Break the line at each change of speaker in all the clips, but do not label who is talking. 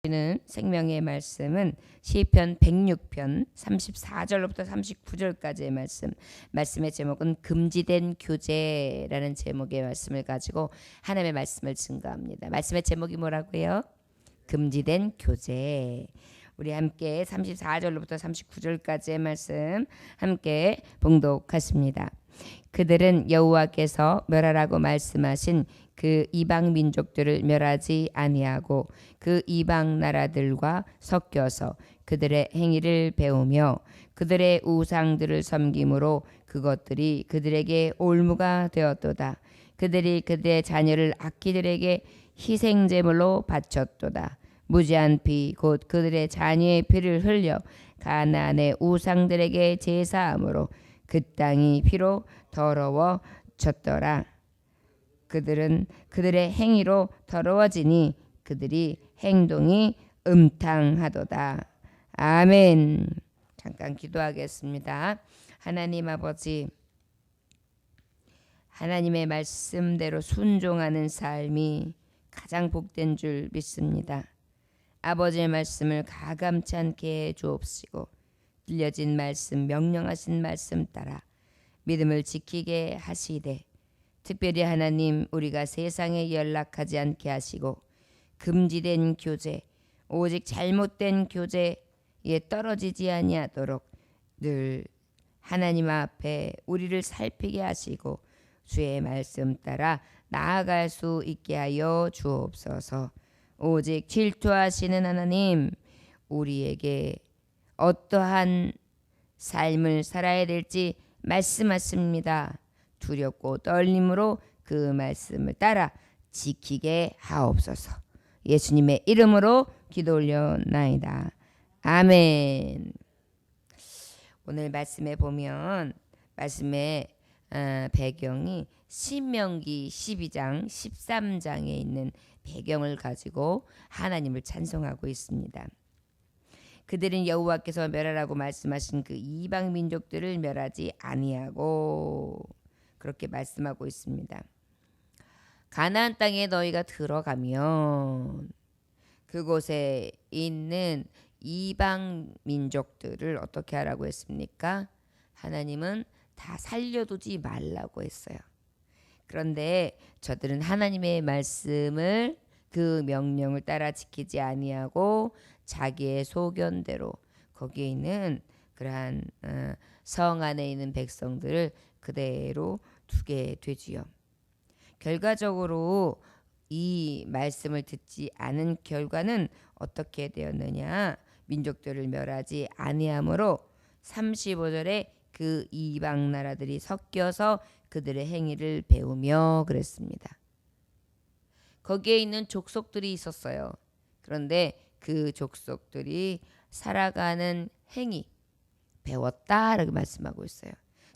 는 생명의 말씀은 시편 106편 34절로부터 39절까지의 말씀의 제목은 금지된 교제라는 제목의 말씀을 가지고 하나님의 말씀을 증거합니다. 말씀의 제목이 뭐라고요? 금지된 교제. 우리 함께 34절로부터 39절까지의 말씀 함께 봉독하십니다. 그들은 여호와께서 멸하라고 말씀하신 그 이방 민족들을 멸하지 아니하고 그 이방 나라들과 섞여서 그들의 행위를 배우며 그들의 우상들을 섬김으로 그것들이 그들에게 올무가 되었도다. 그들이 그들의 자녀를 악기들에게 희생제물로 바쳤도다. 무지한 피 곧 그들의 자녀의 피를 흘려 가나안의 우상들에게 제사함으로 그 땅이 피로 더러워졌더라. 그들은 그들의 행위로 더러워지니 그들이 행동이 음탕하도다. 아멘. 잠깐 기도하겠습니다. 하나님 아버지, 하나님의 말씀대로 순종하는 삶이 가장 복된 줄 믿습니다. 아버지의 말씀을 가감치 않게 해 주옵시고 들려진 말씀, 명령하신 말씀 따라 믿음을 지키게 하시되 특별히 하나님 우리가 세상에 연락하지 않게 하시고 금지된 교제, 오직 잘못된 교제에 떨어지지 아니하도록 늘 하나님 앞에 우리를 살피게 하시고 주의 말씀 따라 나아갈 수 있게 하여 주옵소서. 오직 질투하시는 하나님, 우리에게 어떠한 삶을 살아야 될지 말씀하십니다. 두렵고 떨림으로 그 말씀을 따라 지키게 하옵소서. 예수님의 이름으로 기도 올려나이다. 아멘. 오늘 말씀에 보면 말씀의 배경이 신명기 12장 13장에 있는 배경을 가지고 하나님을 찬송하고 있습니다. 그들은 여호와께서 멸하라고 말씀하신 그 이방 민족들을 멸하지 아니하고 그렇게 말씀하고 있습니다. 가나안 땅에 너희가 들어가면 그곳에 있는 이방 민족들을 어떻게 하라고 했습니까? 하나님은 다 살려두지 말라고 했어요. 그런데 저들은 하나님의 말씀을 그 명령을 따라 지키지 아니하고 자기의 소견대로 거기에 있는 그러한 성 안에 있는 백성들을 그대로 두게 되지요. 결과적으로 이 말씀을 듣지 않은 결과는 어떻게 되었느냐? 민족들을 멸하지 아니하므로 35절에 그 이방 나라들이 섞여서 그들의 행위를 배우며 그랬습니다. 거기에 있는 족속들이 있었어요. 그런데 그 족속들이 살아가는 행위 배웠다라고 말씀하고 있어요.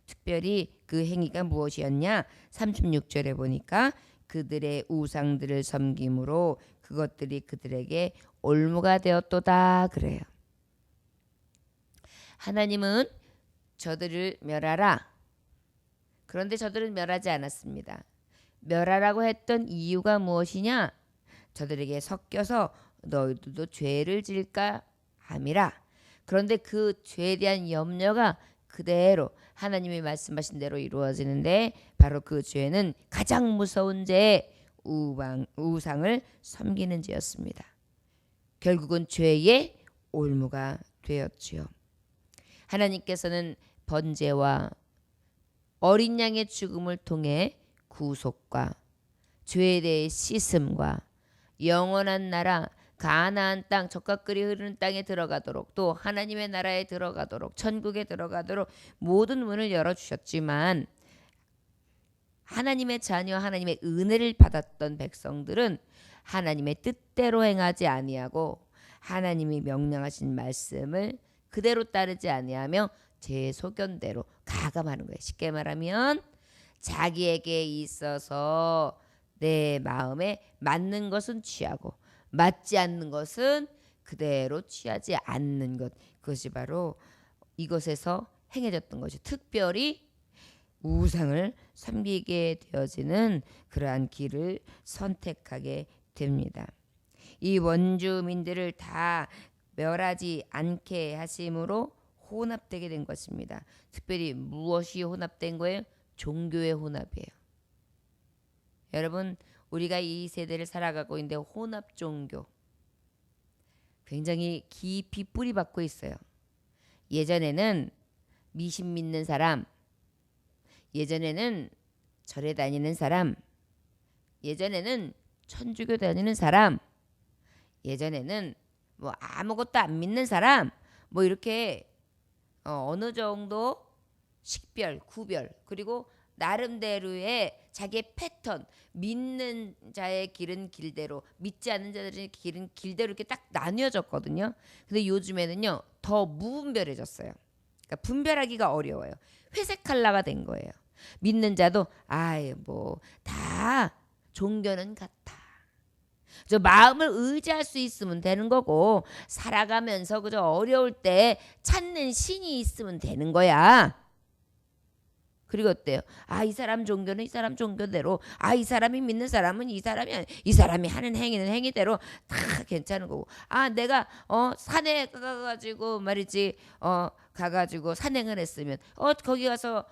특별히 그 행위가 무엇이었냐? 36절에 보니까 그들의 우상들을 섬김으로 그것들이 그들에게 올무가 되었도다 그래요. 하나님은 저들을 멸하라. 그런데 저들은 멸하지 않았습니다. 멸하라고 했던 이유가 무엇이냐? 저들에게 섞여서 너희들도 죄를 질까 함이라. 그런데 그 죄에 대한 염려가 그대로 하나님이 말씀하신 대로 이루어지는데 바로 그 죄는 가장 무서운 죄, 우상을 섬기는 죄였습니다. 결국은 죄의 올무가 되었지요. 하나님께서는 번제와 어린 양의 죽음을 통해 구속과 죄에 대해 씻음과 영원한 나라 가나안 땅 젖과 꿀이 흐르는 땅에 들어가도록 또 하나님의 나라에 들어가도록 천국에 들어가도록 모든 문을 열어주셨지만 하나님의 자녀 하나님의 은혜를 받았던 백성들은 하나님의 뜻대로 행하지 아니하고 하나님이 명령하신 말씀을 그대로 따르지 아니하며 제 소견대로 가감하는 거예요. 쉽게 말하면 자기에게 있어서 내 마음에 맞는 것은 취하고 맞지 않는 것은 그대로 취하지 않는 것. 그것이 바로 이것에서 행해졌던 것이 특별히 우상을 섬기게 되어지는 그러한 길을 선택하게 됩니다. 이 원주민들을 다 멸하지 않게 하심으로 혼합되게 된 것입니다. 특별히 무엇이 혼합된 거예요? 종교의 혼합이에요. 여러분, 우리가 이 세대를 살아가고 있는데 혼합 종교 굉장히 깊이 뿌리 박고 있어요. 예전에는 미신 믿는 사람, 예전에는 절에 다니는 사람, 예전에는 천주교 다니는 사람, 예전에는 뭐 아무것도 안 믿는 사람, 뭐 이렇게 어느 정도 식별, 구별, 그리고 나름대로의 자기의 패턴, 믿는 자의 길은 길대로, 믿지 않는 자들의 길은 길대로 이렇게 딱 나뉘어졌거든요. 근데 요즘에는요 더 무분별해졌어요. 그러니까 분별하기가 어려워요. 회색 칼라가 된 거예요. 믿는 자도 아이 뭐 다 종교는 같아. 저 마음을 의지할 수 있으면 되는 거고, 살아가면서 그저 어려울 때 찾는 신이 있으면 되는 거야. 그리고 어때요? 아, 이 사람 종교는 이 사람 종교대로, 아, 이 사람이 믿는 사람은 이 사람이 하는 행위는 행위대로 다 괜찮은 거고, 아, 내가 산에 가가지고 말이지 가가지고 산행을 했으면 거기 가서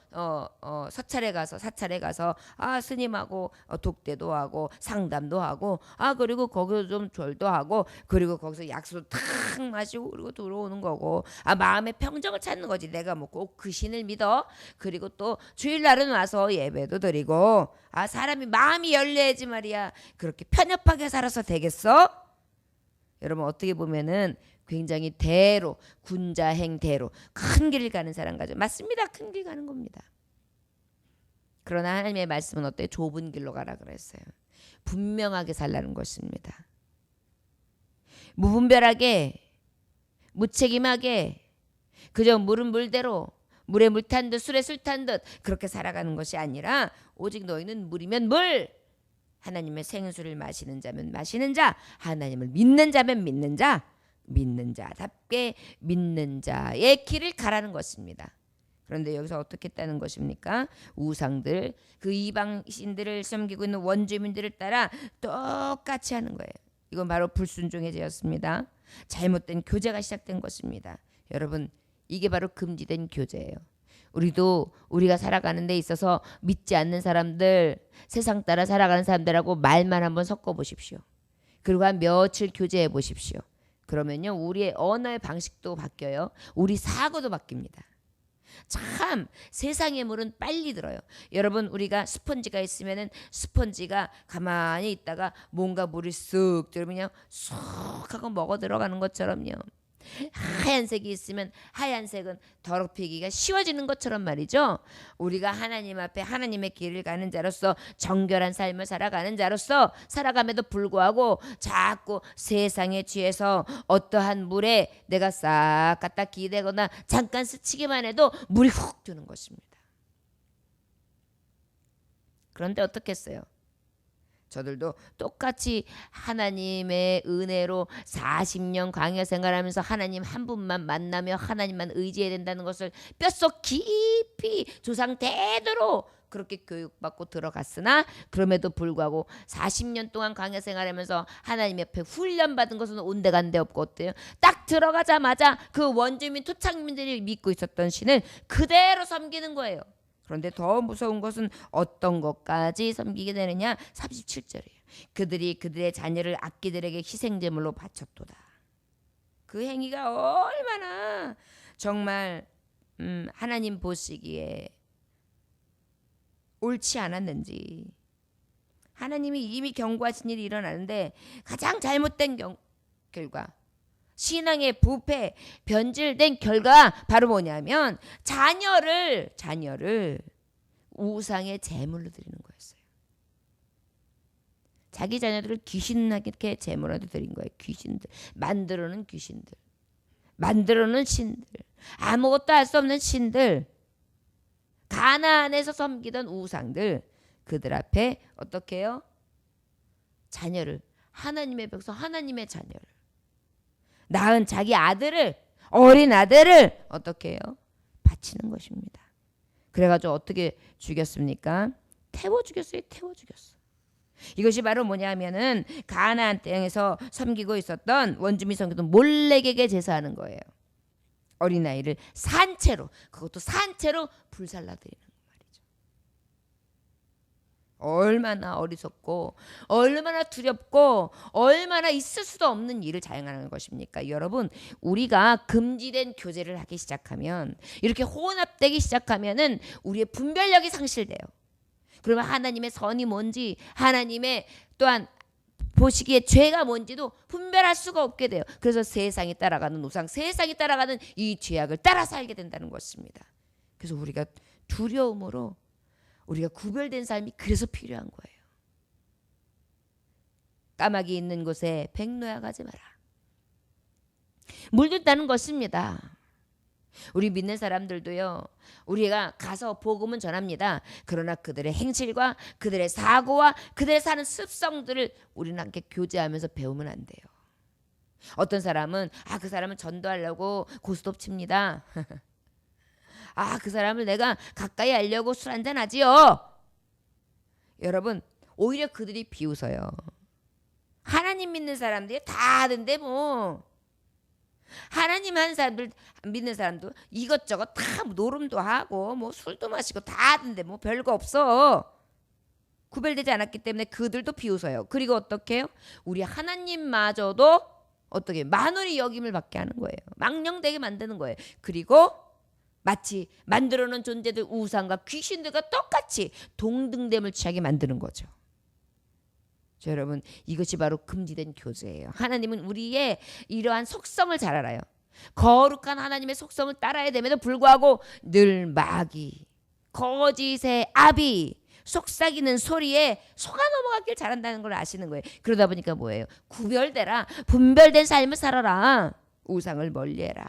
사찰에 가서 아, 스님하고 독대도 하고 상담도 하고, 아, 그리고 거기서 좀 절도 하고, 그리고 거기서 약수도 탁 마시고 그리고 들어오는 거고, 아, 마음의 평정을 찾는 거지. 내가 뭐 꼭 그 신을 믿어. 그리고 또 주일날은 와서 예배도 드리고, 아, 사람이 마음이 열려야지 말이야. 그렇게 편협하게 살아서 되겠어? 여러분, 어떻게 보면은 굉장히 대로, 군자행대로 큰 길을 가는 사람 가죠. 맞습니다. 큰 길 가는 겁니다. 그러나 하나님의 말씀은 어때요? 좁은 길로 가라 그랬어요. 분명하게 살라는 것입니다. 무분별하게, 무책임하게, 그저 물은 물대로, 물에 물 탄 듯 술에 술 탄 듯 그렇게 살아가는 것이 아니라, 오직 너희는 물이면 물, 하나님의 생수를 마시는 자면 마시는 자, 하나님을 믿는 자면 믿는 자, 믿는 자답게 믿는 자의 길을 가라는 것입니다. 그런데 여기서 어떻게 했다는 것입니까? 우상들, 그 이방신들을 섬기고 있는 원주민들을 따라 똑같이 하는 거예요. 이건 바로 불순종의 죄였습니다. 잘못된 교제가 시작된 것입니다. 여러분, 이게 바로 금지된 교제예요. 우리도 우리가 살아가는 데 있어서 믿지 않는 사람들, 세상 따라 살아가는 사람들하고 말만 한번 섞어 보십시오. 그리고 한 며칠 교제해 보십시오. 그러면요, 우리의 언어의 방식도 바뀌어요. 우리 사고도 바뀝니다. 참 세상의 물은 빨리 들어요. 여러분, 우리가 스펀지가 있으면은 스펀지가 가만히 있다가 뭔가 물이 쓱 들으면 쏙 하고 먹어 들어가는 것처럼요. 하얀색이 있으면 하얀색은 더럽히기가 쉬워지는 것처럼 말이죠. 우리가 하나님 앞에 하나님의 길을 가는 자로서, 정결한 삶을 살아가는 자로서 살아감에도 불구하고 자꾸 세상에 취해서 어떠한 물에 내가 싹 갖다 기대거나 잠깐 스치기만 해도 물이 훅 드는 것입니다. 그런데 어떻겠어요? 저들도 똑같이 하나님의 은혜로 40년 광야 생활하면서 하나님 한 분만 만나며 하나님만 의지해야 된다는 것을 뼛속 깊이 조상 대대로 그렇게 교육받고 들어갔으나, 그럼에도 불구하고 40년 동안 광야 생활하면서 하나님 옆에 훈련받은 것은 온데간데 없고, 어때요? 딱 들어가자마자 그 원주민 토착민들이 믿고 있었던 신을 그대로 섬기는 거예요. 그런데 더 무서운 것은 어떤 것까지 섬기게 되느냐? 37절이에요. 그들이 그들의 자녀를 악기들에게 희생제물로 바쳤도다. 그 행위가 얼마나 정말 하나님 보시기에 옳지 않았는지. 하나님이 이미 경고하신 일이 일어나는데 가장 잘못된 결과, 신앙의 부패, 변질된 결과 바로 뭐냐면 자녀를 우상의 제물로 드리는 거였어요. 자기 자녀들을 귀신에게 제물로 드린 거예요. 귀신들, 만들어놓은 귀신들, 만들어놓은 신들, 아무것도 할 수 없는 신들, 가나안에서 섬기던 우상들, 그들 앞에 어떻게 해요? 자녀를, 하나님의 백성, 하나님의 자녀를, 낳은 자기 아들을, 어린 아들을 어떻게 해요? 바치는 것입니다. 그래가지고 어떻게 죽였습니까? 태워 죽였어요. 태워 죽였어. 이것이 바로 뭐냐면은 가나안 땅에서 섬기고 있었던 원주민 섬기던 몰렉에게 제사하는 거예요. 어린아이를 산채로, 그것도 산채로 불살라드리는 말이죠. 얼마나 어리석고 얼마나 두렵고 얼마나 있을 수도 없는 일을 자행하는 것입니까? 여러분, 우리가 금지된 교제를 하기 시작하면, 이렇게 혼합되기 시작하면은 우리의 분별력이 상실돼요. 그러면 하나님의 선이 뭔지, 하나님의 또한 보시기에 죄가 뭔지도 분별할 수가 없게 돼요. 그래서 세상이 따라가는 우상, 세상이 따라가는 이 죄악을 따라 살게 된다는 것입니다. 그래서 우리가 두려움으로 우리가 구별된 삶이 그래서 필요한 거예요. 까마귀 있는 곳에 백노야 가지 마라. 물든다는 것입니다. 우리 믿는 사람들도요, 우리가 가서 복음은 전합니다. 그러나 그들의 행실과 그들의 사고와 그들의 사는 습성들을 우리는 함께 교제하면서 배우면 안 돼요. 어떤 사람은 그 사람은 전도하려고 고스톱 칩니다. 그 사람을 내가 가까이 하려고 술 한잔 하지요. 여러분, 오히려 그들이 비웃어요. 하나님 믿는 사람들이 다 하던데 뭐. 하나님 한 사람들, 믿는 사람도 이것저것 다 노름도 하고 뭐 술도 마시고 다 하던데 뭐 별거 없어. 구별되지 않았기 때문에 그들도 비웃어요. 그리고 어떻게 해요? 우리 하나님마저도 어떻게 만월이 여김을 받게 하는 거예요. 망령되게 만드는 거예요. 그리고 마치 만들어 놓은 존재들, 우상과 귀신들과 똑같이 동등됨을 취하게 만드는 거죠. 여러분, 이것이 바로 금지된 교제예요. 하나님은 우리의 이러한 속성을 잘 알아요. 거룩한 하나님의 속성을 따라야 됨에도 불구하고 늘 마귀, 거짓의 아비, 속삭이는 소리에 속아 넘어가길 잘한다는 걸 아시는 거예요. 그러다 보니까 뭐예요? 구별되라, 분별된 삶을 살아라, 우상을 멀리해라.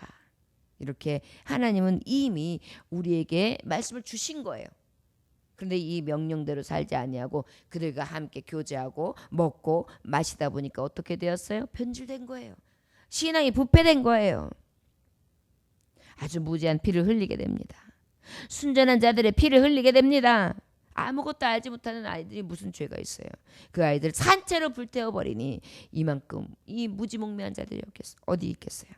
이렇게 하나님은 이미 우리에게 말씀을 주신 거예요. 그런데 이 명령대로 살지 아니하고 그들과 함께 교제하고 먹고 마시다 보니까 어떻게 되었어요? 변질된 거예요. 신앙이 부패된 거예요. 아주 무지한 피를 흘리게 됩니다. 순전한 자들의 피를 흘리게 됩니다. 아무것도 알지 못하는 아이들이 무슨 죄가 있어요? 그 아이들 산채로 불태워버리니 이만큼 이 무지몽매한 자들이 어디 있겠어요?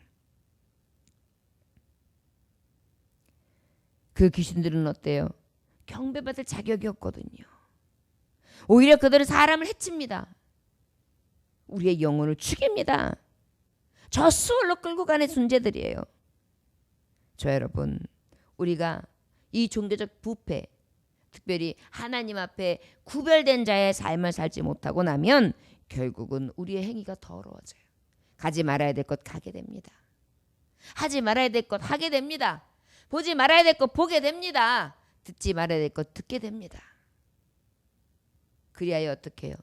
그 귀신들은 어때요? 경배받을 자격이 없거든요. 오히려 그들은 사람을 해칩니다. 우리의 영혼을 죽입니다. 저 수월로 끌고 가는 존재들이에요. 여러분, 우리가 이 종교적 부패, 특별히 하나님 앞에 구별된 자의 삶을 살지 못하고 나면 결국은 우리의 행위가 더러워져요. 가지 말아야 될 것 가게 됩니다. 하지 말아야 될 것 하게 됩니다. 보지 말아야 될 것 보게 됩니다. 듣지 말아야 될 것 듣게 됩니다. 그리하여 어떻게 해요?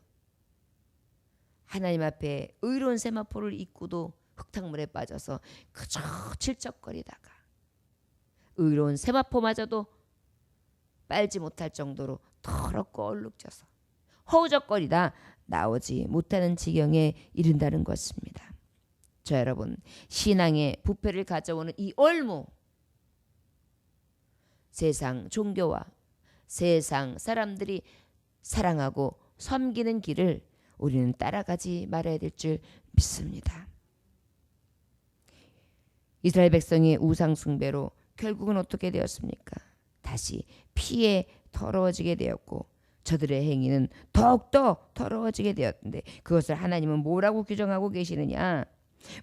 하나님 앞에 의로운 세마포를 입고도 흙탕물에 빠져서 그저 질척거리다가 의로운 세마포마저도 빨지 못할 정도로 더럽고 얼룩져서 허우적거리다 나오지 못하는 지경에 이른다는 것입니다. 여러분, 신앙의 부패를 가져오는 이 올무, 세상 종교와 세상 사람들이 사랑하고 섬기는 길을 우리는 따라가지 말아야 될 줄 믿습니다. 이스라엘 백성의 우상 숭배로 결국은 어떻게 되었습니까? 다시 피에 더러워지게 되었고 저들의 행위는 더욱더 더러워지게 되었는데 그것을 하나님은 뭐라고 규정하고 계시느냐?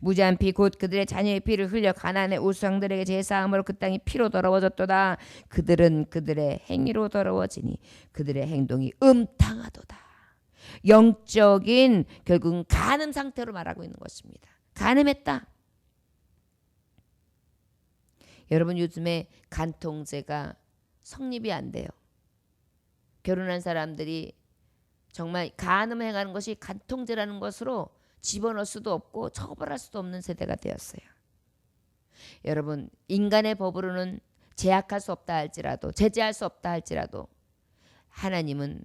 무지한 피 곧 그들의 자녀의 피를 흘려 가나안의 우상들에게 제사함으로 그 땅이 피로 더러워졌도다. 그들은 그들의 행위로 더러워지니 그들의 행동이 음탕하도다. 영적인 결국은 간음 상태로 말하고 있는 것입니다. 간음했다. 여러분, 요즘에 간통죄가 성립이 안 돼요. 결혼한 사람들이 정말 간음을 행하는 것이 간통죄라는 것으로 집어넣을 수도 없고 처벌할 수도 없는 세대가 되었어요. 여러분, 인간의 법으로는 제약할 수 없다 할지라도, 제재할 수 없다 할지라도 하나님은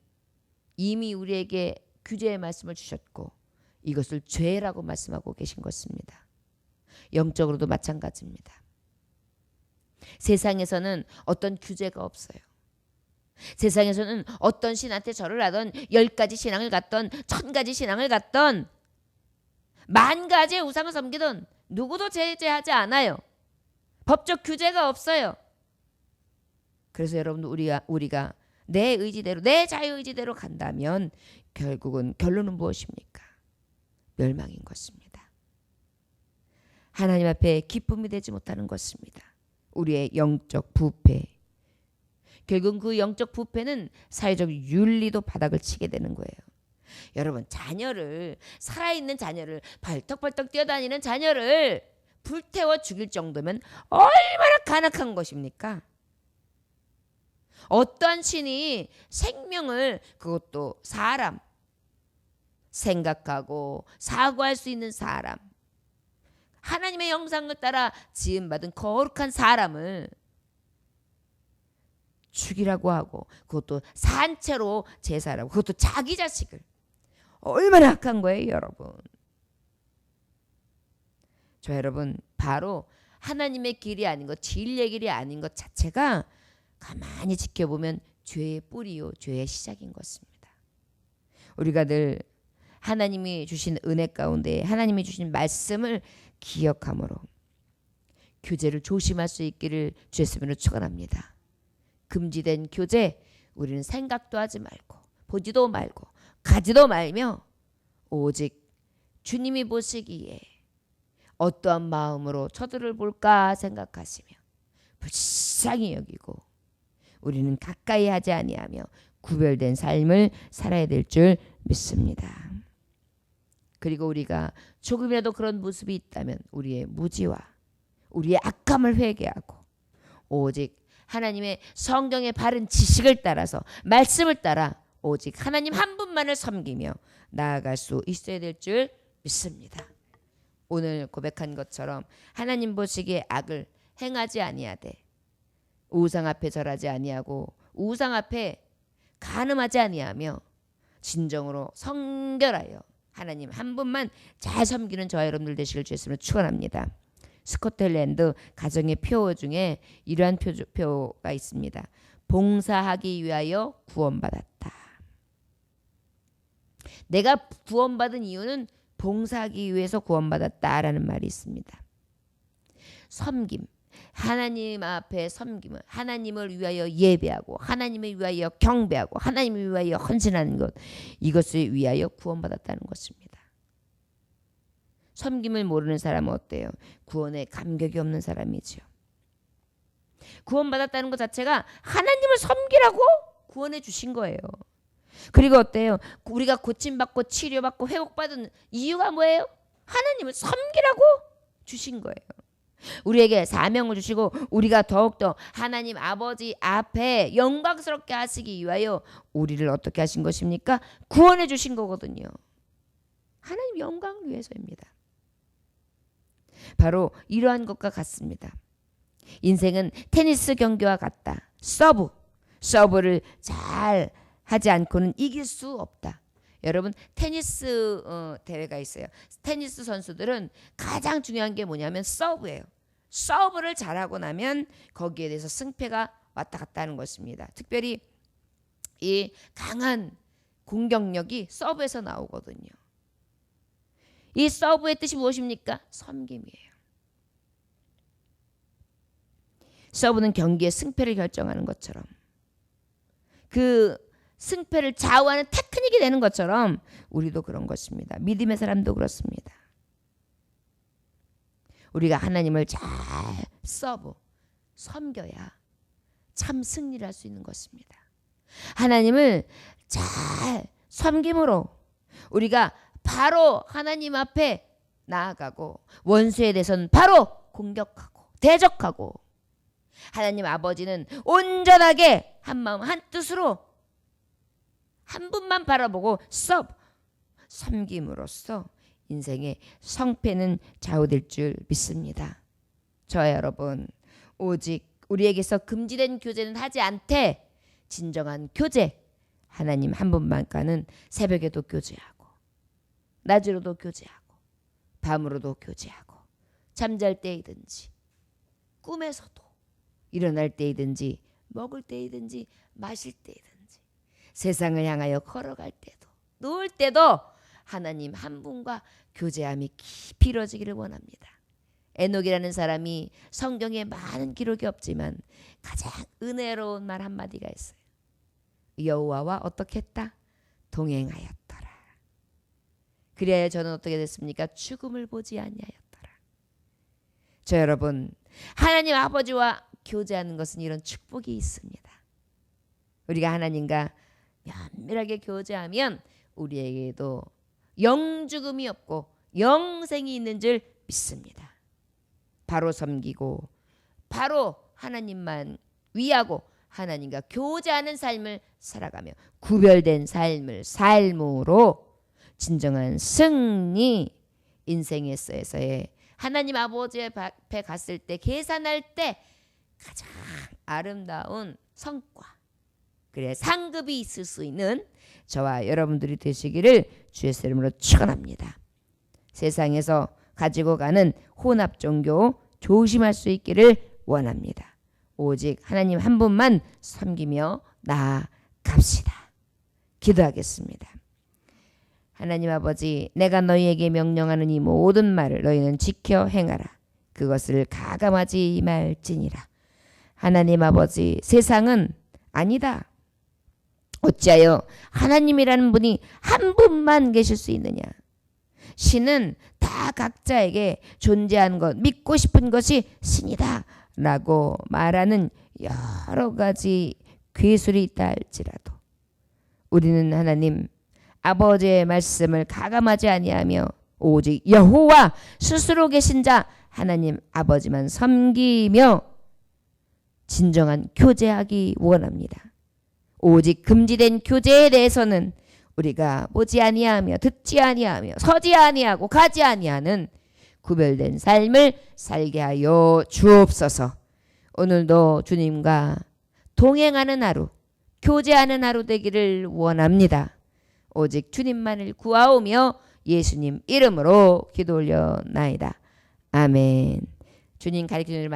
이미 우리에게 규제의 말씀을 주셨고 이것을 죄라고 말씀하고 계신 것입니다. 영적으로도 마찬가지입니다. 세상에서는 어떤 규제가 없어요. 세상에서는 어떤 신한테 절을 하던 10가지 신앙을 갖던 1000가지 신앙을 갖던 10,000가지의 우상을 섬기던 누구도 제재하지 않아요. 법적 규제가 없어요. 그래서 여러분 우리가 내 의지대로 내 자유의지대로 간다면 결국은 결론은 무엇입니까? 멸망인 것입니다. 하나님 앞에 기쁨이 되지 못하는 것입니다. 우리의 영적 부패. 결국 그 영적 부패는 사회적 윤리도 바닥을 치게 되는 거예요. 여러분 살아있는 자녀를 벌떡벌떡 뛰어다니는 자녀를 불태워 죽일 정도면 얼마나 간악한 것입니까? 어떠한 신이 생명을, 그것도 사람, 생각하고 사고할 수 있는 사람, 하나님의 형상을 따라 지음받은 거룩한 사람을 죽이라고 하고, 그것도 산채로 제사라고, 그것도 자기 자식을. 얼마나 악한 거예요, 여러분. 저 여러분, 바로 하나님의 길이 아닌 것, 진리의 길이 아닌 것 자체가 가만히 지켜보면 죄의 뿌리요, 죄의 시작인 것입니다. 우리가 늘 하나님이 주신 은혜 가운데 하나님이 주신 말씀을 기억함으로 교제를 조심할 수 있기를 주의 이름으로 축원합니다. 금지된 교제, 우리는 생각도 하지 말고 보지도 말고 가지도 말며 오직 주님이 보시기에 어떠한 마음으로 저들을 볼까 생각하시며 불쌍히 여기고 우리는 가까이 하지 아니하며 구별된 삶을 살아야 될 줄 믿습니다. 그리고 우리가 조금이라도 그런 모습이 있다면 우리의 무지와 우리의 악함을 회개하고 오직 하나님의 성경의 바른 지식을 따라서 말씀을 따라 오직 하나님 한 분만을 섬기며 나아갈 수 있어야 될 줄 믿습니다. 오늘 고백한 것처럼 하나님 보시기에 악을 행하지 아니하되 우상 앞에 절하지 아니하고 우상 앞에 간음하지 아니하며 진정으로 성결하여 하나님 한 분만 잘 섬기는 저와 여러분들 되시길 주였으면 축원합니다. 스코틀랜드 가정의 표 중에 이러한 표가 있습니다. 봉사하기 위하여 구원받았다. 내가 구원받은 이유는 봉사하기 위해서 구원받았다라는 말이 있습니다. 섬김, 하나님 앞에 섬김은 하나님을 위하여 예배하고 하나님을 위하여 경배하고 하나님을 위하여 헌신하는 것, 이것을 위하여 구원받았다는 것입니다. 섬김을 모르는 사람은 어때요? 구원에 감격이 없는 사람이지요. 구원받았다는 것 자체가 하나님을 섬기라고 구원해 주신 거예요. 그리고 어때요? 우리가 고침받고 치료받고 회복받은 이유가 뭐예요? 하나님을 섬기라고 주신 거예요. 우리에게 사명을 주시고 우리가 더욱더 하나님 아버지 앞에 영광스럽게 하시기 위하여 우리를 어떻게 하신 것입니까? 구원해 주신 거거든요. 하나님 영광을 위해서입니다. 바로 이러한 것과 같습니다. 인생은 테니스 경기와 같다. 서브를 잘 하지 않고는 이길 수 없다. 여러분, 테니스 대회가 있어요. 테니스 선수들은 가장 중요한 게 뭐냐면 서브예요. 서브를 잘하고 나면 거기에 대해서 승패가 왔다 갔다 하는 것입니다. 특별히 이 강한 공격력이 서브에서 나오거든요. 이 서브의 뜻이 무엇입니까? 섬김이에요. 서브는 경기의 승패를 결정하는 것처럼, 그 승패를 좌우하는 테크닉이 되는 것처럼 우리도 그런 것입니다. 믿음의 사람도 그렇습니다. 우리가 하나님을 잘 섬겨야 참 승리를 할 수 있는 것입니다. 하나님을 잘 섬김으로 우리가 바로 하나님 앞에 나아가고 원수에 대해서는 바로 공격하고 대적하고, 하나님 아버지는 온전하게 한 마음 한 뜻으로 한 분만 바라보고 섬김으로써 인생의 성패는 좌우될 줄 믿습니다. 저와 여러분, 오직 우리에게서 금지된 교제는 하지 않되 진정한 교제, 하나님 한 분만과는 새벽에도 교제하고 낮으로도 교제하고 밤으로도 교제하고 잠잘 때이든지 꿈에서도 일어날 때이든지 먹을 때이든지 마실 때이든지 세상을 향하여 걸어갈 때도 놓을 때도 하나님 한 분과 교제함이 깊이 이루어지기를 원합니다. 에녹이라는 사람이 성경에 많은 기록이 없지만 가장 은혜로운 말 한마디가 있어요. 여호와와 어떻게 했다? 동행하였더라. 그래야 저는 어떻게 됐습니까? 죽음을 보지 아니하였더라. 저 여러분, 하나님 아버지와 교제하는 것은 이런 축복이 있습니다. 우리가 하나님과 면밀하게 교제하면 우리에게도 영죽음이 없고 영생이 있는 줄 믿습니다. 바로 섬기고 바로 하나님만 위하고 하나님과 교제하는 삶을 살아가며 구별된 삶으로 진정한 승리, 인생에서의 하나님 아버지 앞에 갔을 때 계산할 때 가장 아름다운 성과, 그래 상급이 있을 수 있는 저와 여러분들이 되시기를 주의 이름으로 축원합니다. 세상에서 가지고 가는 혼합 종교 조심할 수 있기를 원합니다. 오직 하나님 한 분만 섬기며 나아갑시다. 기도하겠습니다. 하나님 아버지, 내가 너희에게 명령하는 이 모든 말을 너희는 지켜 행하라. 그것을 가감하지 말지니라. 하나님 아버지, 세상은 아니다. 어찌하여 하나님이라는 분이 한 분만 계실 수 있느냐? 신은 다 각자에게 존재하는 것, 믿고 싶은 것이 신이다 라고 말하는 여러 가지 괴술이 있다 할지라도 우리는 하나님 아버지의 말씀을 가감하지 아니하며 오직 여호와 스스로 계신 자 하나님 아버지만 섬기며 진정한 교제하기 원합니다. 오직 금지된 교제에 대해서는 우리가 보지 아니하며 듣지 아니하며 서지 아니하고 가지 아니하는 구별된 삶을 살게 하여 주옵소서. 오늘도 주님과 동행하는 하루, 교제하는 하루 되기를 원합니다. 오직 주님만을 구하오며 예수님 이름으로 기도 올려나이다. 아멘. 주님 가르치는